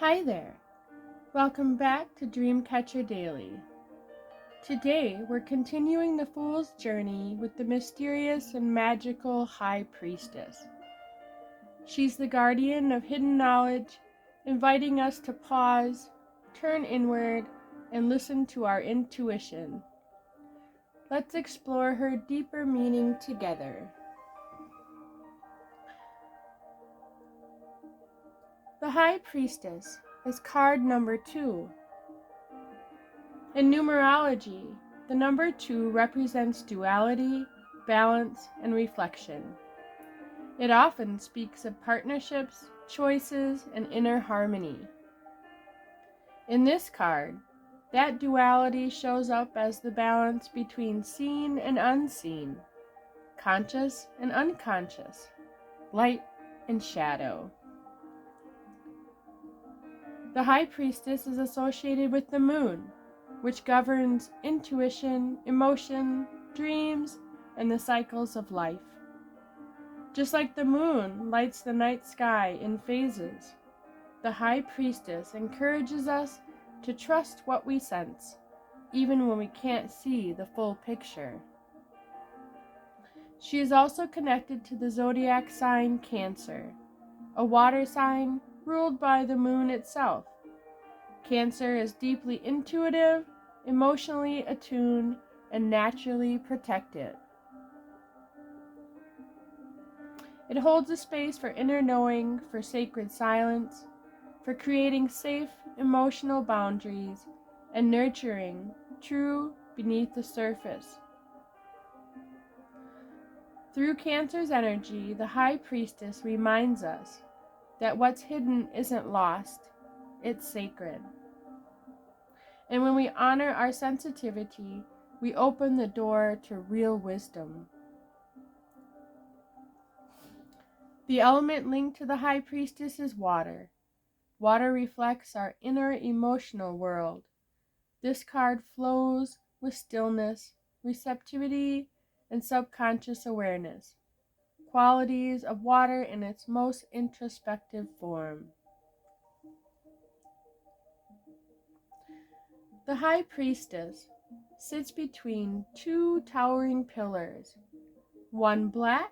Hi there. Welcome back to Dreamkatcher Daily. Today we're continuing the Fool's journey with the mysterious and magical High Priestess. She's the guardian of hidden knowledge, inviting us to pause, turn inward, and listen to our intuition. Let's explore her deeper meaning together. The High Priestess is card number 2. In numerology, the number 2 represents duality, balance, and reflection. It often speaks of partnerships, choices, and inner harmony. In this card, that duality shows up as the balance between seen and unseen, conscious and unconscious, light and shadow. The High Priestess is associated with the moon, which governs intuition, emotion, dreams, and the cycles of life. Just like the moon lights the night sky in phases, the High Priestess encourages us to trust what we sense, even when we can't see the full picture. She is also connected to the zodiac sign Cancer, a water sign ruled by the moon itself. Cancer is deeply intuitive, emotionally attuned, and naturally protected. It holds a space for inner knowing, for sacred silence, for creating safe emotional boundaries, and nurturing true beneath the surface. Through Cancer's energy, the High Priestess reminds us that what's hidden isn't lost, it's sacred. And when we honor our sensitivity, we open the door to real wisdom. The element linked to the High Priestess is water. Water reflects our inner emotional world. This card flows with stillness, receptivity, and subconscious awareness, qualities of water in its most introspective form. The High Priestess sits between two towering pillars, one black,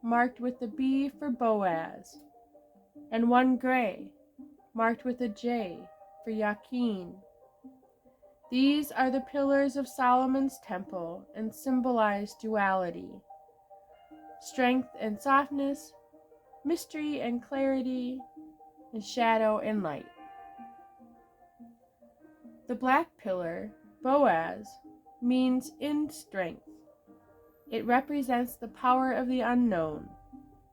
marked with a B for Boaz, and one gray, marked with a J for Yakin. These are the pillars of Solomon's temple and symbolize duality, strength and softness, mystery and clarity, and shadow and light. The black pillar, Boaz, means in strength. It represents the power of the unknown,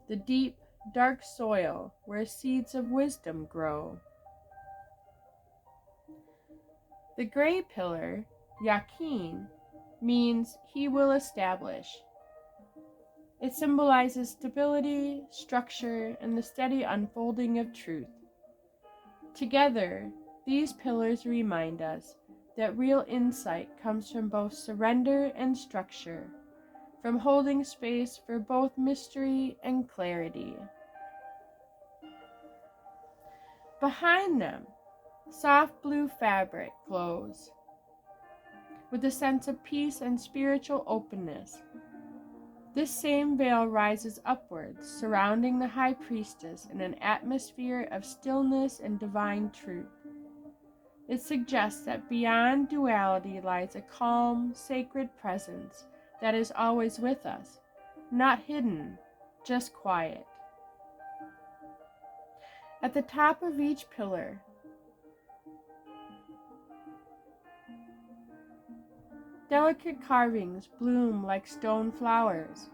the deep, dark soil where seeds of wisdom grow. The gray pillar, Yakin, means he will establish. It symbolizes stability, structure, and the steady unfolding of truth. Together, these pillars remind us that real insight comes from both surrender and structure, from holding space for both mystery and clarity. Behind them, soft blue fabric glows with a sense of peace and spiritual openness. This same veil rises upwards, surrounding the High Priestess in an atmosphere of stillness and divine truth. It suggests that beyond duality lies a calm, sacred presence that is always with us, not hidden, just quiet. At the top of each pillar, delicate carvings bloom like stone flowers,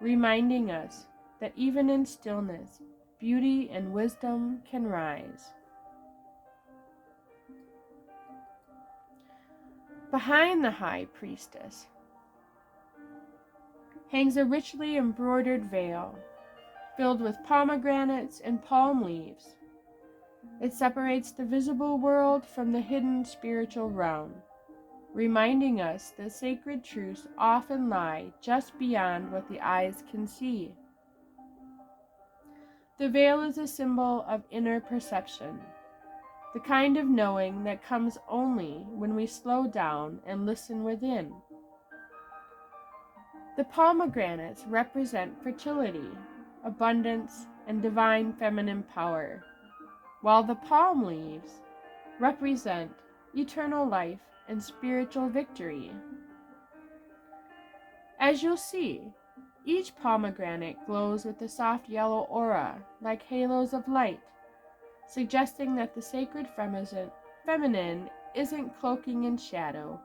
reminding us that even in stillness, beauty and wisdom can rise. Behind the High Priestess hangs a richly embroidered veil filled with pomegranates and palm leaves. It separates the visible world from the hidden spiritual realm, reminding us that sacred truths often lie just beyond what the eyes can see. The veil is a symbol of inner perception, the kind of knowing that comes only when we slow down and listen within. The pomegranates represent fertility, abundance, and divine feminine power, while the palm leaves represent eternal life and spiritual victory. As you'll see, each pomegranate glows with a soft yellow aura like halos of light, suggesting that the sacred feminine isn't cloaking in shadow,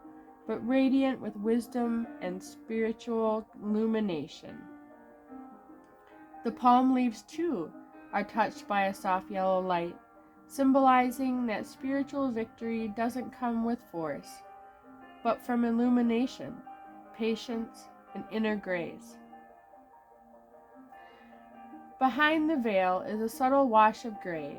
but radiant with wisdom and spiritual illumination. The palm leaves, too, are touched by a soft yellow light, symbolizing that spiritual victory doesn't come with force, but from illumination, patience, and inner grace. Behind the veil is a subtle wash of gray,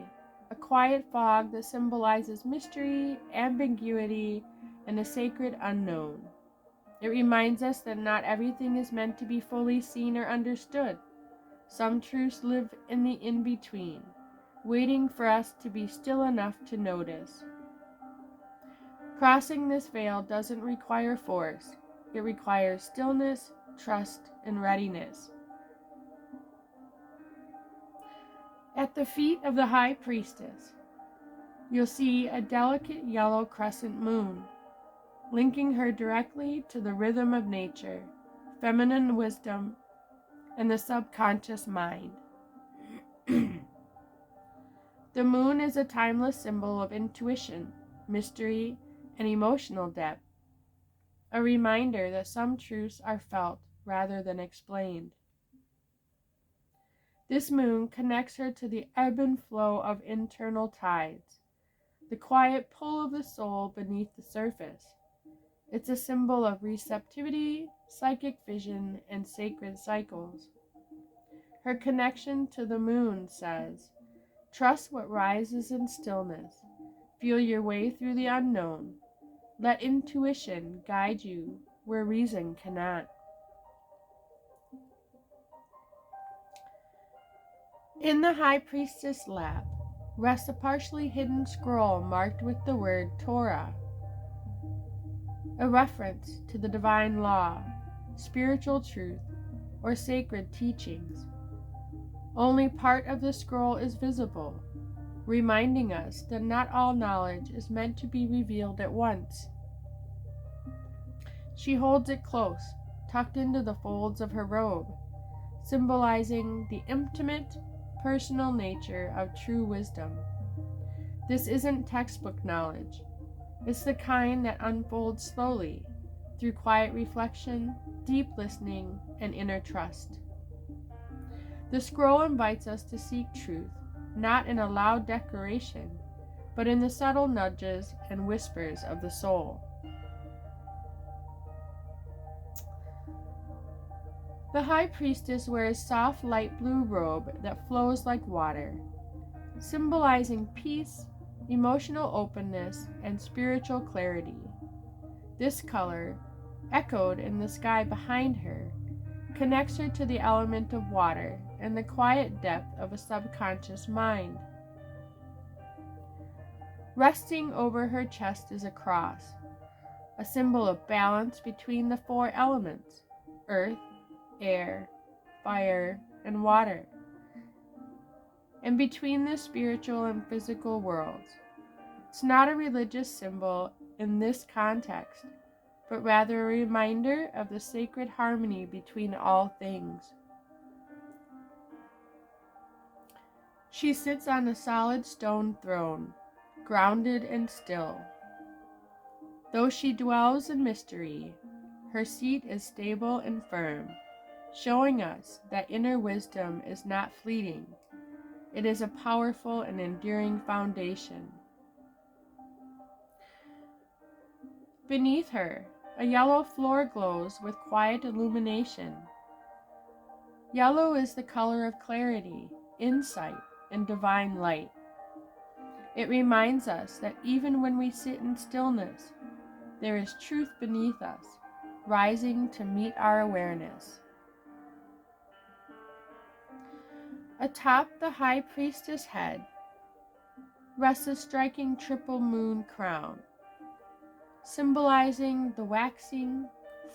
a quiet fog that symbolizes mystery, ambiguity, and a sacred unknown. It reminds us that not everything is meant to be fully seen or understood. Some truths live in the in-between, waiting for us to be still enough to notice. Crossing this veil doesn't require force. It requires stillness, trust, and readiness. At the feet of the High Priestess, you'll see a delicate yellow crescent moon, linking her directly to the rhythm of nature, feminine wisdom, and the subconscious mind. The moon is a timeless symbol of intuition, mystery, and emotional depth, a reminder that some truths are felt rather than explained. This moon connects her to the ebb and flow of internal tides, the quiet pull of the soul beneath the surface. It's a symbol of receptivity, psychic vision, and sacred cycles. Her connection to the moon says, "Trust what rises in stillness. Feel your way through the unknown. Let intuition guide you where reason cannot." In the High Priestess lap rests a partially hidden scroll marked with the word Torah, a reference to the divine law, spiritual truth, or sacred teachings. Only part of the scroll is visible, reminding us that not all knowledge is meant to be revealed at once. She holds it close, tucked into the folds of her robe, symbolizing the intimate, personal nature of true wisdom. This isn't textbook knowledge. It's the kind that unfolds slowly, through quiet reflection, deep listening, and inner trust. The scroll invites us to seek truth, not in a loud declaration, but in the subtle nudges and whispers of the soul. The High Priestess wears a soft light blue robe that flows like water, symbolizing peace, emotional openness, and spiritual clarity. This color, echoed in the sky behind her, connects her to the element of water and the quiet depth of a subconscious mind. Resting over her chest is a cross, a symbol of balance between the four elements: earth, air, fire, and water, and between the spiritual and physical worlds. It's not a religious symbol in this context, but rather a reminder of the sacred harmony between all things. She sits on a solid stone throne, grounded and still. Though she dwells in mystery, her seat is stable and firm, showing us that inner wisdom is not fleeting. It is a powerful and enduring foundation. Beneath her, a yellow floor glows with quiet illumination. Yellow is the color of clarity, insight, and divine light. It reminds us that even when we sit in stillness, there is truth beneath us, rising to meet our awareness. Atop the High Priestess head rests a striking triple moon crown, symbolizing the waxing,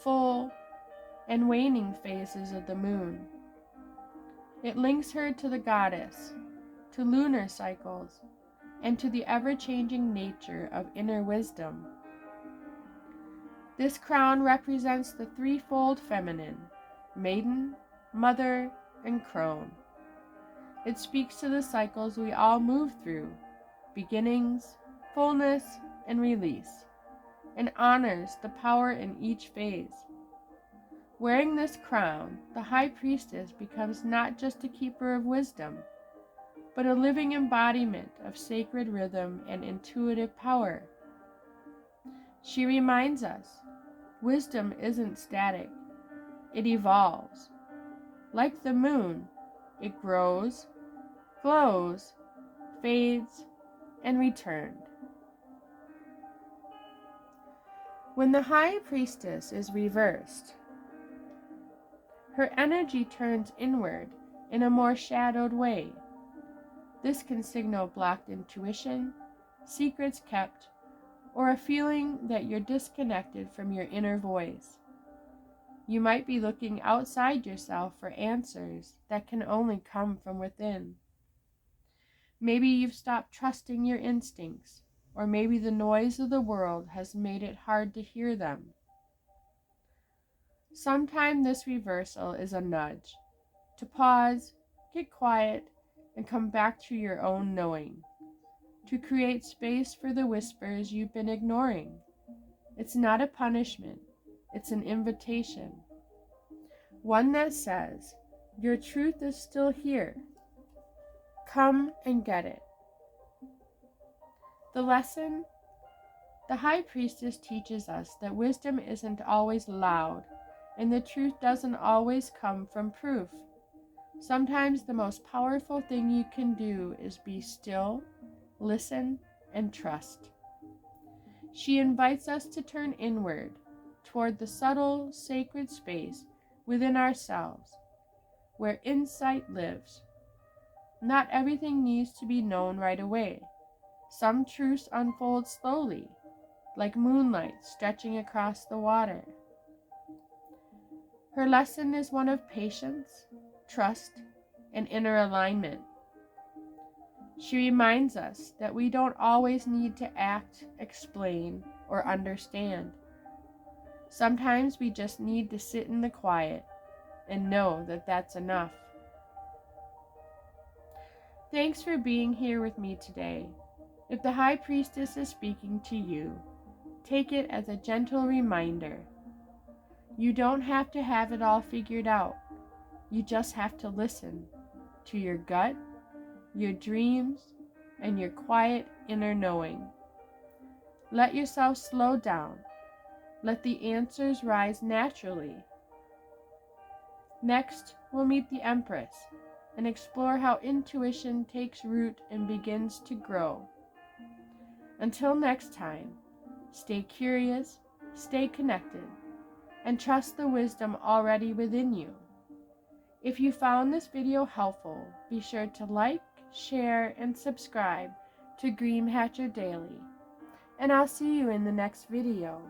full, and waning phases of the moon. It links her to the goddess, to lunar cycles, and to the ever-changing nature of inner wisdom. This crown represents the threefold feminine: maiden, mother, and crone. It speaks to the cycles we all move through: beginnings, fullness, and release, and honors the power in each phase. Wearing this crown, the High Priestess becomes not just a keeper of wisdom, but a living embodiment of sacred rhythm and intuitive power. She reminds us, wisdom isn't static, it evolves. Like the moon, it grows, glows, fades, and returns. When the High Priestess is reversed, her energy turns inward in a more shadowed way. This can signal blocked intuition, secrets kept, or a feeling that you're disconnected from your inner voice. You might be looking outside yourself for answers that can only come from within. Maybe you've stopped trusting your instincts, or maybe the noise of the world has made it hard to hear them. Sometimes this reversal is a nudge to pause, get quiet, and come back to your own knowing, to create space for the whispers you've been ignoring. It's not a punishment, it's an invitation. One that says, your truth is still here. Come and get it. The lesson: the High Priestess teaches us that wisdom isn't always loud, and the truth doesn't always come from proof. Sometimes the most powerful thing you can do is be still, listen, and trust. She invites us to turn inward, toward the subtle, sacred space within ourselves, where insight lives. Not everything needs to be known right away. Some truths unfold slowly, like moonlight stretching across the water. Her lesson is one of patience, trust, and inner alignment. She reminds us that we don't always need to act, explain, or understand. Sometimes we just need to sit in the quiet and know that that's enough. Thanks for being here with me today. If the High Priestess is speaking to you, take it as a gentle reminder. You don't have to have it all figured out. You just have to listen to your gut, your dreams, and your quiet inner knowing. Let yourself slow down. Let the answers rise naturally. Next, we'll meet the Empress and explore how intuition takes root and begins to grow. Until next time, stay curious, stay connected, and trust the wisdom already within you. If you found this video helpful, be sure to like, share, and subscribe to Dreamkatcher Daily. And I'll see you in the next video.